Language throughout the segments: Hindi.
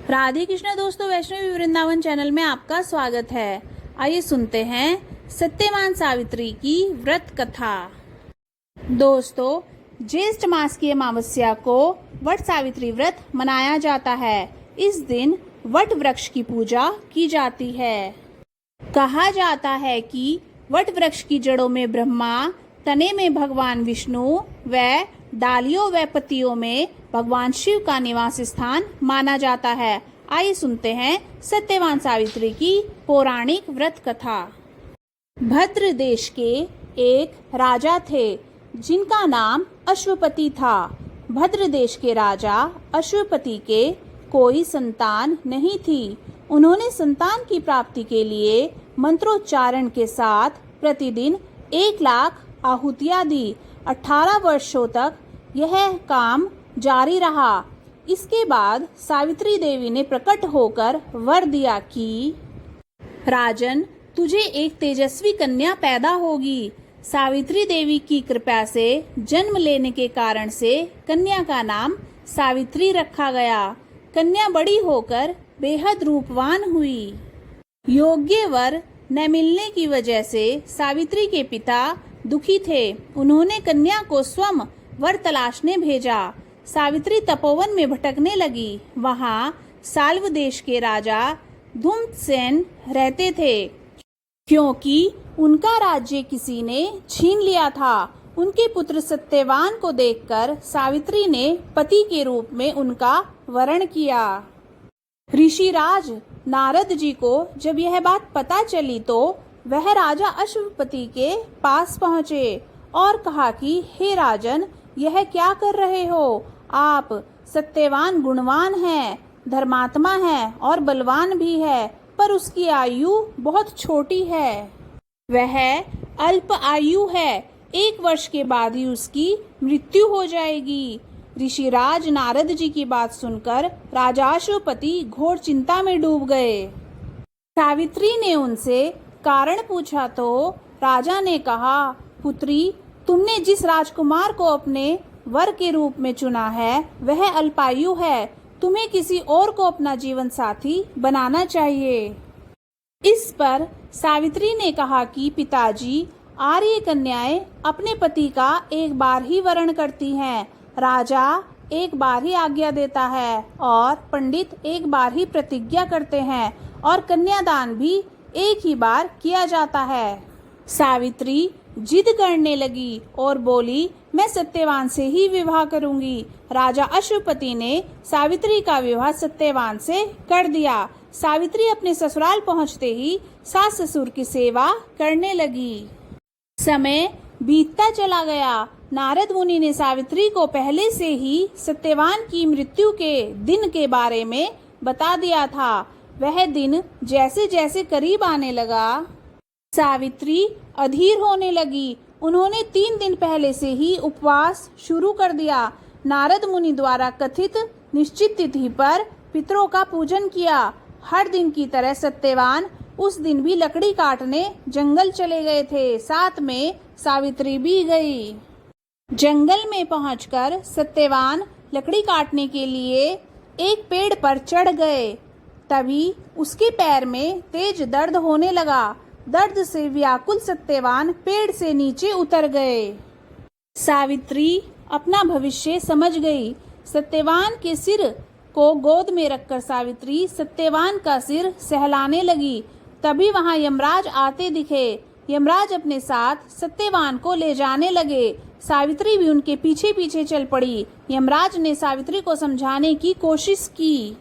राधे कृष्ण दोस्तों, वैष्णवी वृंदावन चैनल में आपका स्वागत है। आइए सुनते हैं सत्यवान सावित्री की व्रत कथा। दोस्तों, ज्येष्ठ मास की अमावस्या को वट सावित्री व्रत मनाया जाता है। इस दिन वट वृक्ष की पूजा की जाती है। कहा जाता है कि वट वृक्ष की जड़ों में ब्रह्मा, तने में भगवान विष्णु व डालियों व पत्तियों में भगवान शिव का निवास स्थान माना जाता है। आइए सुनते हैं सत्यवान सावित्री की पौराणिक व्रत कथा। भद्र देश के एक राजा थे जिनका नाम अश्वपति था। भद्र देश के राजा अश्वपति के कोई संतान नहीं थी। उन्होंने संतान की प्राप्ति के लिए मंत्रोच्चारण के साथ प्रतिदिन 1,00,000 आहुतियां दी। 18 वर्षों तक यह काम जारी रहा। इसके बाद सावित्री देवी ने प्रकट होकर वर दिया कि राजन, तुझे एक तेजस्वी कन्या पैदा होगी। सावित्री देवी की कृपा से जन्म लेने के कारण से कन्या का नाम सावित्री रखा गया। कन्या बड़ी होकर बेहद रूपवान हुई। योग्य वर न मिलने की वजह से सावित्री के पिता दुखी थे। उन्होंने कन्या को स्वयं वर तलाशने भेजा। सावित्री तपोवन में भटकने लगी। वहां साल्व देश के राजा धूम्रसेन रहते थे। क्योंकि उनका राज्य किसी ने छीन लिया था, उनके पुत्र सत्यवान को देखकर सावित्री ने पति के रूप में उनका वरण किया। ऋषिराज नारद जी को जब यह बात पता चली तो वह राजा अश्वपति के पास पहुँचे और कहा कि हे राजन, यह क्या कर रहे हो? आप सत्यवान गुणवान हैं, धर्मात्मा है और बलवान भी है, पर उसकी आयु बहुत छोटी है। वह अल्प आयु है। 1 वर्ष के बाद ही उसकी मृत्यु हो जाएगी। ऋषिराज नारद जी की बात सुनकर राजा अश्वपति घोर चिंता में डूब गए। सावित्री ने उनसे कारण पूछा तो राजा ने कहा, पुत्री, तुमने जिस राजकुमार को अपने वर के रूप में चुना है वह अल्पायु है। तुम्हें किसी और को अपना जीवन साथी बनाना चाहिए। इस पर सावित्री ने कहा कि पिताजी, आर्य कन्याएं अपने पति का एक बार ही वरण करती हैं। राजा एक बार ही आज्ञा देता है और पंडित एक बार ही प्रतिज्ञा करते हैं और कन्यादान भी एक ही बार किया जाता है। सावित्री जिद करने लगी और बोली, मैं सत्यवान से ही विवाह करूंगी। राजा अश्वपति ने सावित्री का विवाह सत्यवान से कर दिया। सावित्री अपने ससुराल पहुंचते ही सास ससुर की सेवा करने लगी। समय बीतता चला गया। नारद मुनि ने सावित्री को पहले से ही सत्यवान की मृत्यु के दिन के बारे में बता दिया था। वह दिन जैसे जैसे करीब आने लगा, सावित्री अधीर होने लगी। उन्होंने 3 दिन पहले से ही उपवास शुरू कर दिया। नारद मुनि द्वारा कथित निश्चित तिथि पर पितरों का पूजन किया। हर दिन की तरह सत्यवान उस दिन भी लकड़ी काटने जंगल चले गए थे। साथ में सावित्री भी गई। जंगल में पहुंचकर सत्यवान लकड़ी काटने के लिए एक पेड़ पर चढ़ गए। तभी उसके पैर में तेज दर्द होने लगा। दर्द से व्याकुल सत्यवान पेड़ से नीचे उतर गए। सावित्री अपना भविष्य समझ गई। सत्यवान के सिर को गोद में रखकर सावित्री सत्यवान का सिर सहलाने लगी। तभी वहां यमराज आते दिखे। यमराज अपने साथ सत्यवान को ले जाने लगे। सावित्री भी उनके पीछे पीछे चल पड़ी। यमराज ने सावित्री को समझाने की कोशिश की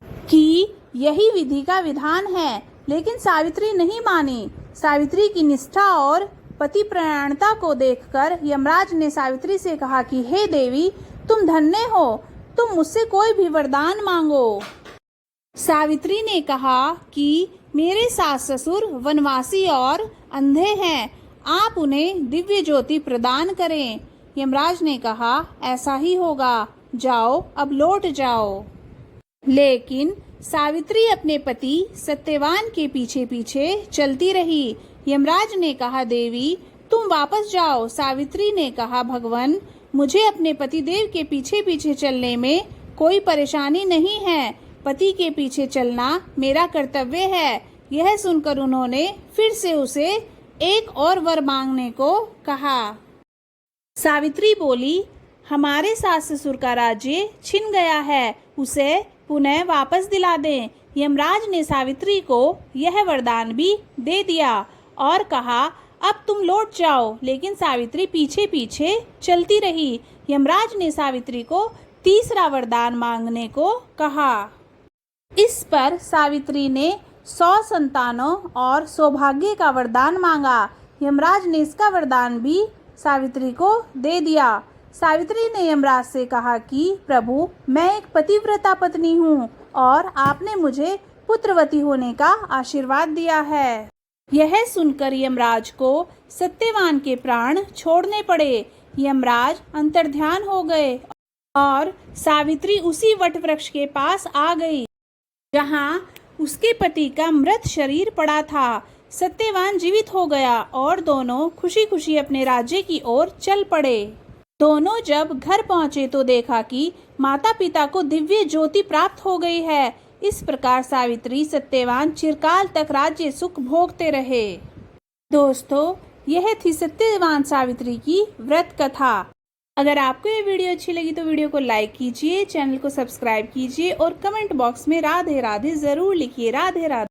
कि यही विधि का विधान है, लेकिन सावित्री नहीं मानी। सावित्री की निष्ठा और पति परायणता को देखकर यमराज ने सावित्री से कहा कि हे देवी, तुम धन्य हो, तुम मुझसे कोई भी वरदान मांगो। सावित्री ने कहा कि मेरे सास ससुर वनवासी और अंधे हैं, आप उन्हें दिव्य ज्योति प्रदान करें। यमराज ने कहा, ऐसा ही होगा, जाओ, अब लौट जाओ। लेकिन सावित्री अपने पति सत्यवान के पीछे पीछे चलती रही। यमराज ने कहा, देवी, तुम वापस जाओ। सावित्री ने कहा, भगवान, मुझे अपने पति देव के पीछे पीछे चलने में कोई परेशानी नहीं है, पति के पीछे चलना मेरा कर्तव्य है। यह सुनकर उन्होंने फिर से उसे एक और वर मांगने को कहा। सावित्री बोली, हमारे सास ससुर का राज्य छिन गया है, उसे पुनः वापस दिला दें। यमराज ने सावित्री को यह वरदान भी दे दिया और कहा, अब तुम लौट जाओ। लेकिन सावित्री पीछे पीछे चलती रही। यमराज ने सावित्री को तीसरा वरदान मांगने को कहा। इस पर सावित्री ने 100 संतानों और सौभाग्य का वरदान मांगा। यमराज ने इसका वरदान भी सावित्री को दे दिया। सावित्री ने यमराज से कहा कि प्रभु, मैं एक पतिव्रता पत्नी हूँ और आपने मुझे पुत्रवती होने का आशीर्वाद दिया है। यह सुनकर यमराज को सत्यवान के प्राण छोड़ने पड़े। यमराज अंतर्ध्यान हो गए और सावित्री उसी वट वृक्ष के पास आ गई जहाँ उसके पति का मृत शरीर पड़ा था। सत्यवान जीवित हो गया और दोनों खुशी खुशी अपने राज्य की ओर चल पड़े। दोनों जब घर पहुंचे तो देखा कि माता पिता को दिव्य ज्योति प्राप्त हो गई है। इस प्रकार सावित्री सत्यवान चिरकाल तक राज्य सुख भोगते रहे। दोस्तों, यह थी सत्यवान सावित्री की व्रत कथा। अगर आपको ये वीडियो अच्छी लगी तो वीडियो को लाइक कीजिए, चैनल को सब्सक्राइब कीजिए और कमेंट बॉक्स में राधे राधे जरूर लिखिए। राधे राधे।